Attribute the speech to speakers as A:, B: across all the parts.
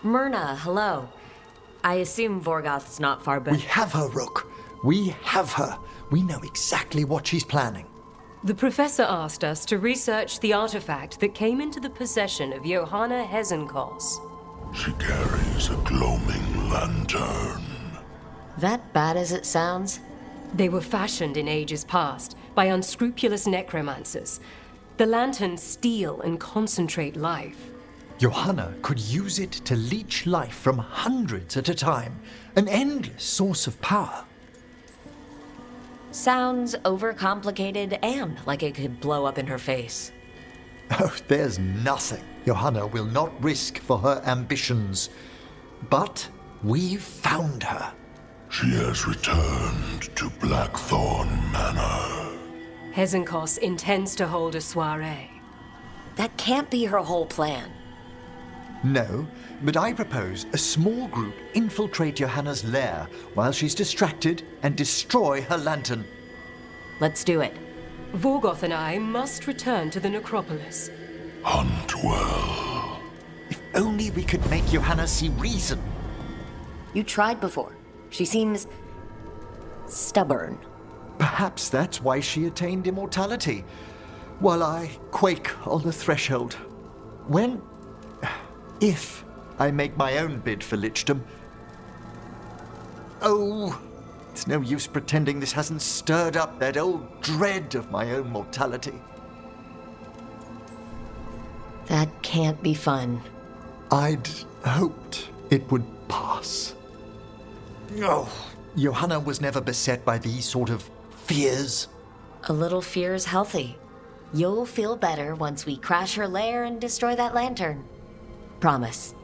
A: Myrna, hello. I assume Vorgoth's not far back.
B: We have her, Rook. We have her. We know exactly what she's planning.
C: The professor asked us to research the artifact that came into the possession of Johanna Hezenkoss.
D: She carries a gloaming lantern.
A: That bad as it sounds?
C: They were fashioned in ages past by unscrupulous necromancers. The lanterns steal and concentrate life.
B: Johanna could use it to leech life from hundreds at a time. An endless source of power.
A: Sounds overcomplicated and like it could blow up in her face.
B: Oh, there's nothing Johanna will not risk for her ambitions. But we've found her.
D: She has returned to Blackthorn Manor.
C: Hezenkoss intends to hold a soiree.
A: That can't be her whole plan.
B: No, but I propose a small group infiltrate Johanna's lair while she's distracted and destroy her lantern.
A: Let's do it.
C: Vorgoth and I must return to the necropolis.
D: Hunt well.
B: If only we could make Johanna see reason.
A: You tried before. She seems stubborn.
B: Perhaps that's why she attained immortality, while I quake on the threshold. If I make my own bid for lichdom. Oh, it's no use pretending this hasn't stirred up that old dread of my own mortality.
A: That can't be fun.
B: I'd hoped it would pass. Oh, Johanna was never beset by these sort of fears.
A: A little fear is healthy. You'll feel better once we crash her lair and destroy that lantern. Promise.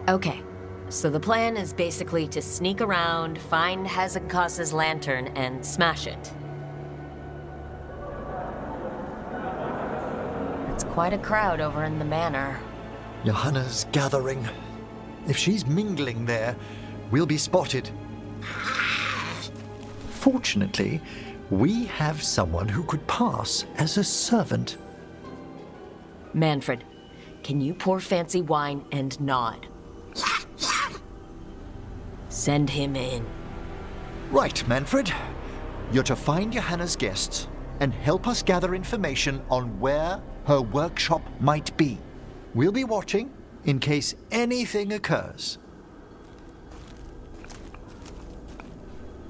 A: Okay, so the plan is basically to sneak around, find Hezenkoss's lantern, and smash it. It's quite a crowd over in the manor.
B: Johanna's gathering. If she's mingling there, we'll be spotted. Fortunately, we have someone who could pass as a servant.
A: Manfred, can you pour fancy wine and nod? Send him in.
B: Right, Manfred. You're to find Johanna's guests and help us gather information on where her workshop might be. We'll be watching in case anything occurs.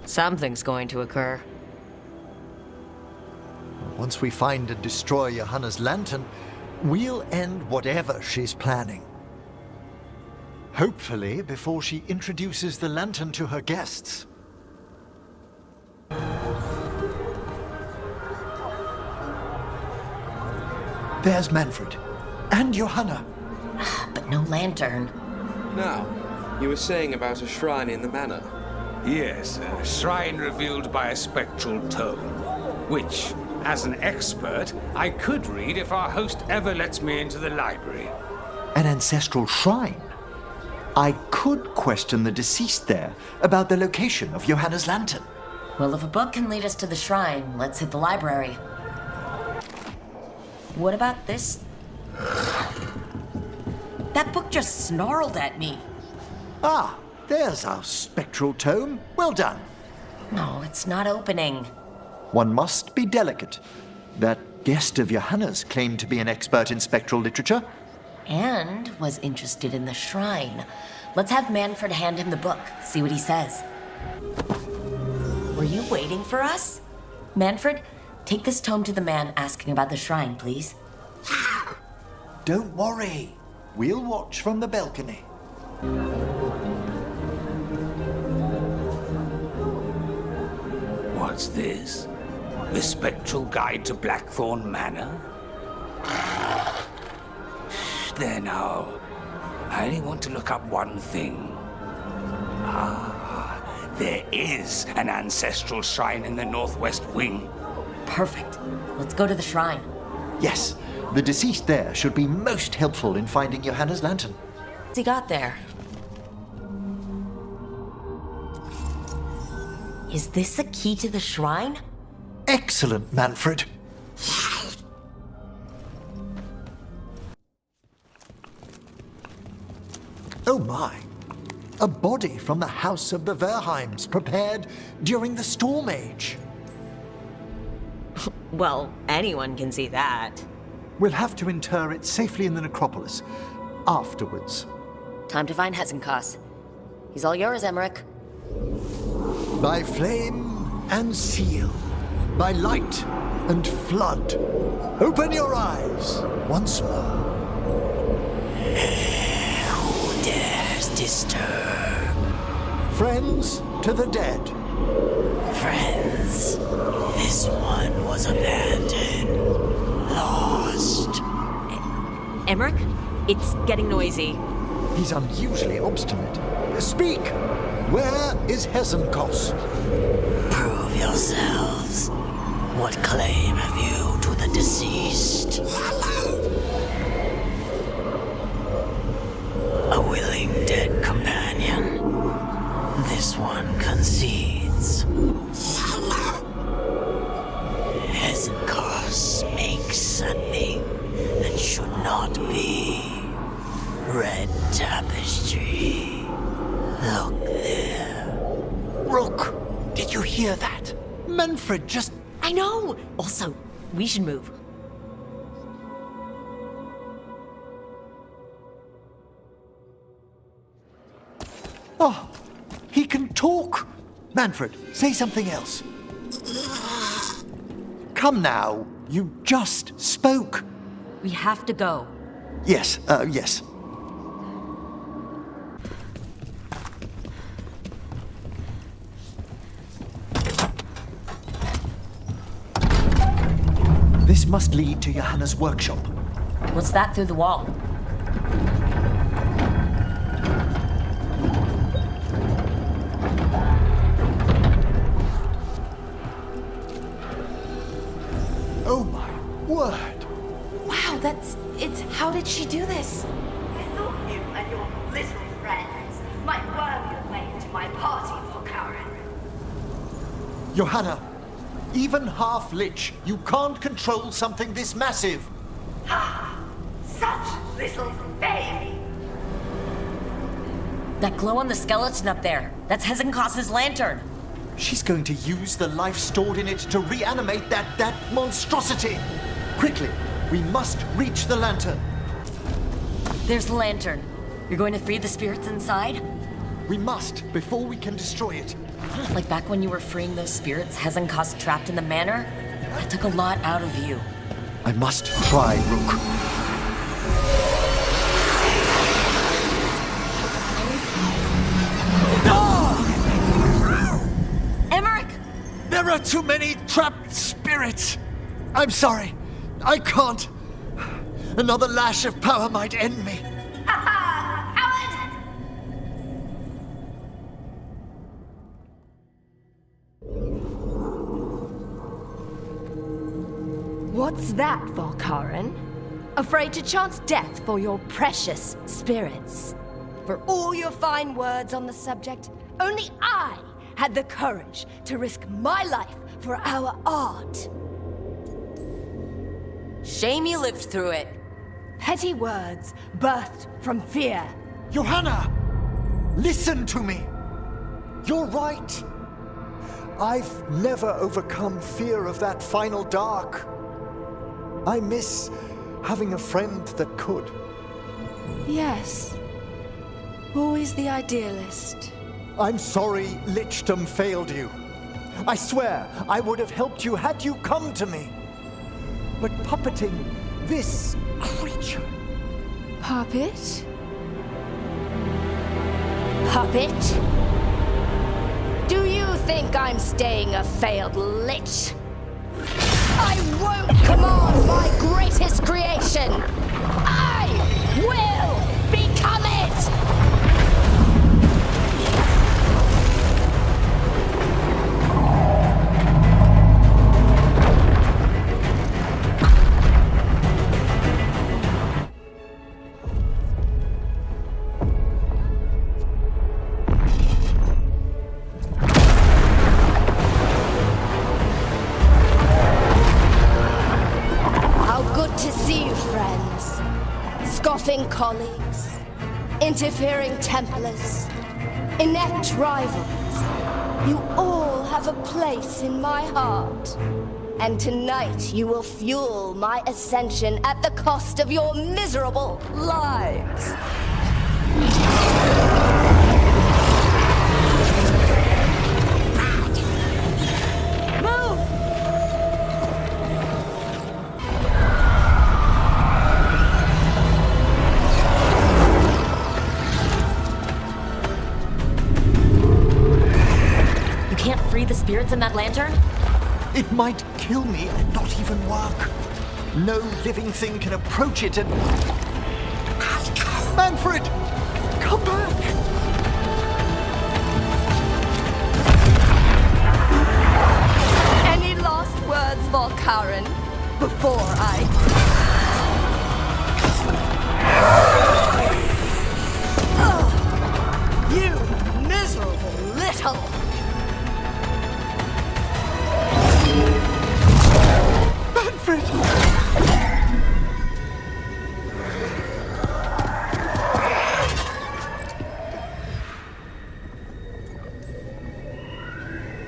A: Something's going to occur.
B: Once we find and destroy Johanna's lantern, we'll end whatever she's planning. Hopefully before she introduces the lantern to her guests. There's Manfred. And Johanna.
A: But no lantern.
E: Now, you were saying about a shrine in the manor.
F: Yes, a shrine revealed by a spectral tome, which, as an expert, I could read if our host ever lets me into the library.
B: An ancestral shrine? I could question the deceased there about the location of Johanna's lantern.
A: Well, if a book can lead us to the shrine, let's hit the library. What about this? That book just snarled at me.
B: Ah, there's our spectral tome. Well done.
A: No, it's not opening.
B: One must be delicate. That guest of Johanna's claimed to be an expert in spectral literature.
A: And was interested in the shrine. Let's have Manfred hand him the book, see what he says. Were you waiting for us? Manfred, take this tome to the man asking about the shrine, please.
B: Don't worry. We'll watch from the balcony.
F: What's this? The Spectral Guide to Blackthorn Manor? There now. I only want to look up one thing. Ah, there is an ancestral shrine in the northwest wing.
A: Perfect. Let's go to the shrine.
B: Yes, the deceased there should be most helpful in finding Johanna's lantern.
A: What's he got there? Is this a key to the shrine?
B: Excellent, Manfred. Oh my. A body from the House of the Verheims, prepared during the Storm Age.
A: Well, anyone can see that.
B: We'll have to inter it safely in the necropolis. Afterwards.
A: Time to find Hezenkoss. He's all yours, Emmrich.
B: By flame and seal. By light and flood. Open your eyes once more.
A: Who dares disturb?
B: Friends to the dead.
A: Friends, this one was abandoned. Lost. Emmrich, it's getting noisy.
B: He's unusually obstinate. Speak! Where is Hezenkoss?
A: Prove yourselves. What claim have you to the deceased? A willing dead companion. This one concedes. Hezenkoss makes a thing that should not be. Red tapestry. Look there.
B: Rook, did you hear that? Manfred just...
A: I know! Also, we should move.
B: Oh, he can talk. Manfred, say something else. Come now, you just spoke.
A: We have to go.
B: Yes, yes. This must lead to Johanna's workshop.
A: What's that through the wall?
B: Oh my word!
A: Wow, it's... How did she do this?
G: I thought you and your little friends might worm your way into my party, Veilguard.
B: Johanna, even half-lich, you can't control something this massive.
G: Ha! Such little baby!
A: That glow on the skeleton up there. That's Hezenkoss's lantern.
B: She's going to use the life stored in it to reanimate that monstrosity. Quickly, we must reach the lantern.
A: There's the lantern. You're going to free the spirits inside?
B: We must, before we can destroy it.
A: Like back when you were freeing those spirits Hezenkoss trapped in the manor? That took a lot out of you.
B: I must try, Rook.
A: Emmrich!
B: There are too many trapped spirits. I'm sorry. I can't. Another lash of power might end me.
G: Ha ha! Coward!
H: What's that, Veilguard? Afraid to chance death for your precious spirits? For all your fine words on the subject, only I had the courage to risk my life for our art.
A: Shame you lived through it.
H: Petty words birthed from fear.
B: Johanna! Listen to me. You're right. I've never overcome fear of that final dark. I miss having a friend that could.
H: Yes. Always the idealist.
B: I'm sorry lichdom failed you. I swear I would have helped you had you come to me. But puppeting this creature...
H: Puppet? Puppet? Do you think I'm staying a failed lich? I won't command my greatest creation! I will become it! colleagues, interfering Templars, inept rivals, you all have a place in my heart. And tonight you will fuel my ascension at the cost of your miserable lives. Move!
A: You can't free the spirits in that lantern?
B: It might kill me and not even work. No living thing can approach it and... Manfred! Come back!
H: Any last words, Volkaren, before I... Ugh, you miserable little...
B: Manfred!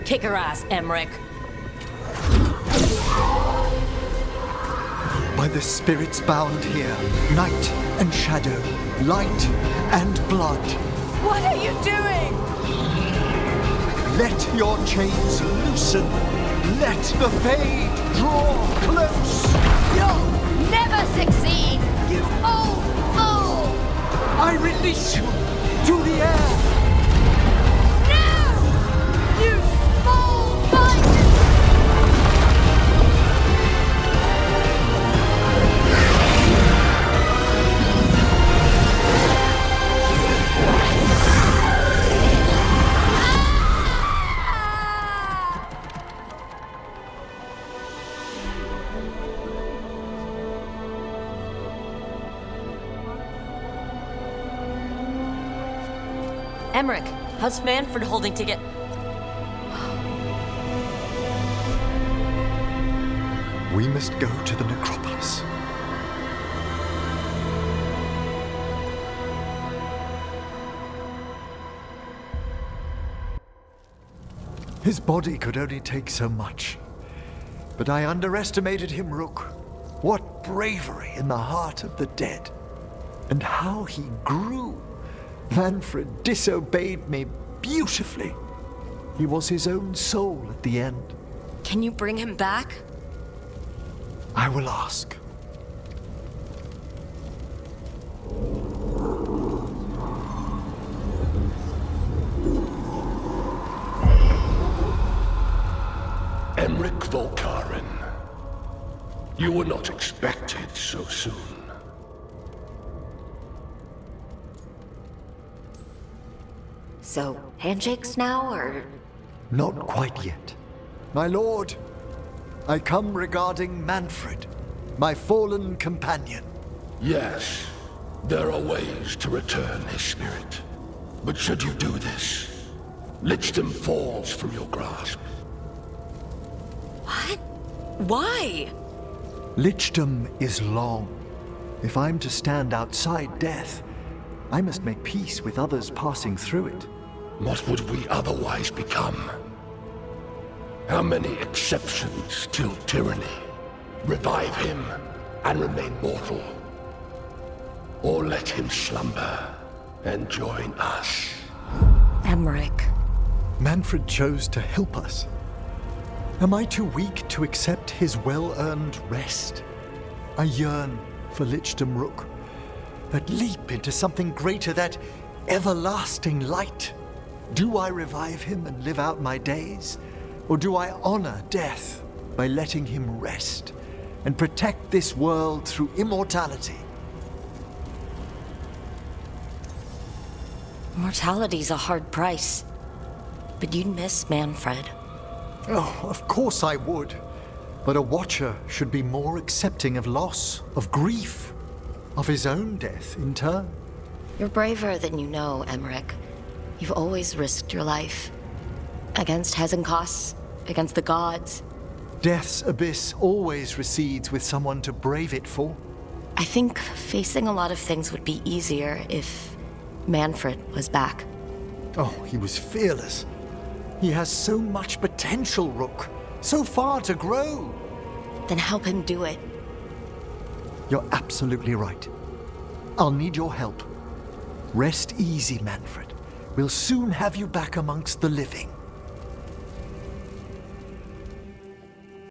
A: Kick her ass, Emmrich.
B: By the spirits bound here, night and shadow, light and blood.
H: What are you doing?
B: Let your chains loosen. Let the fade draw close.
H: You'll never succeed, you old fool!
B: I release you to the air.
H: No! You small-minded!
A: Emmrich, how's Manfred holding to get...
B: We must go to the necropolis. His body could only take so much. But I underestimated him, Rook. What bravery in the heart of the dead. And how he grew. Manfred disobeyed me beautifully. He was his own soul at the end.
A: Can you bring him back?
B: I will ask.
D: Emmrich Volkaren. You were not expected so soon.
A: So, handshakes now, or...?
B: Not quite yet. My lord, I come regarding Manfred, my fallen companion.
D: Yes, there are ways to return his spirit. But should you do this, Lichdom falls from your grasp.
A: What? Why?
B: Lichdom is long. If I'm to stand outside death, I must make peace with others passing through it.
D: What would we otherwise become? How many exceptions till tyranny? Revive him and remain mortal. Or let him slumber and join us.
A: Emmrich.
B: Manfred chose to help us. Am I too weak to accept his well-earned rest? I yearn for Lichdom Rook, that leap into something greater, that everlasting light. Do I revive him and live out my days? Or do I honor death by letting him rest and protect this world through immortality?
A: Mortality's a hard price. But you'd miss Manfred.
B: Oh, of course I would. But a Watcher should be more accepting of loss, of grief, of his own death in turn.
A: You're braver than you know, Emmrich. You've always risked your life. Against Hezenkoss, against the gods.
B: Death's abyss always recedes with someone to brave it for.
A: I think facing a lot of things would be easier if Manfred was back.
B: Oh, he was fearless. He has so much potential, Rook. So far to grow.
A: Then help him do it.
B: You're absolutely right. I'll need your help. Rest easy, Manfred. We'll soon have you back amongst the living.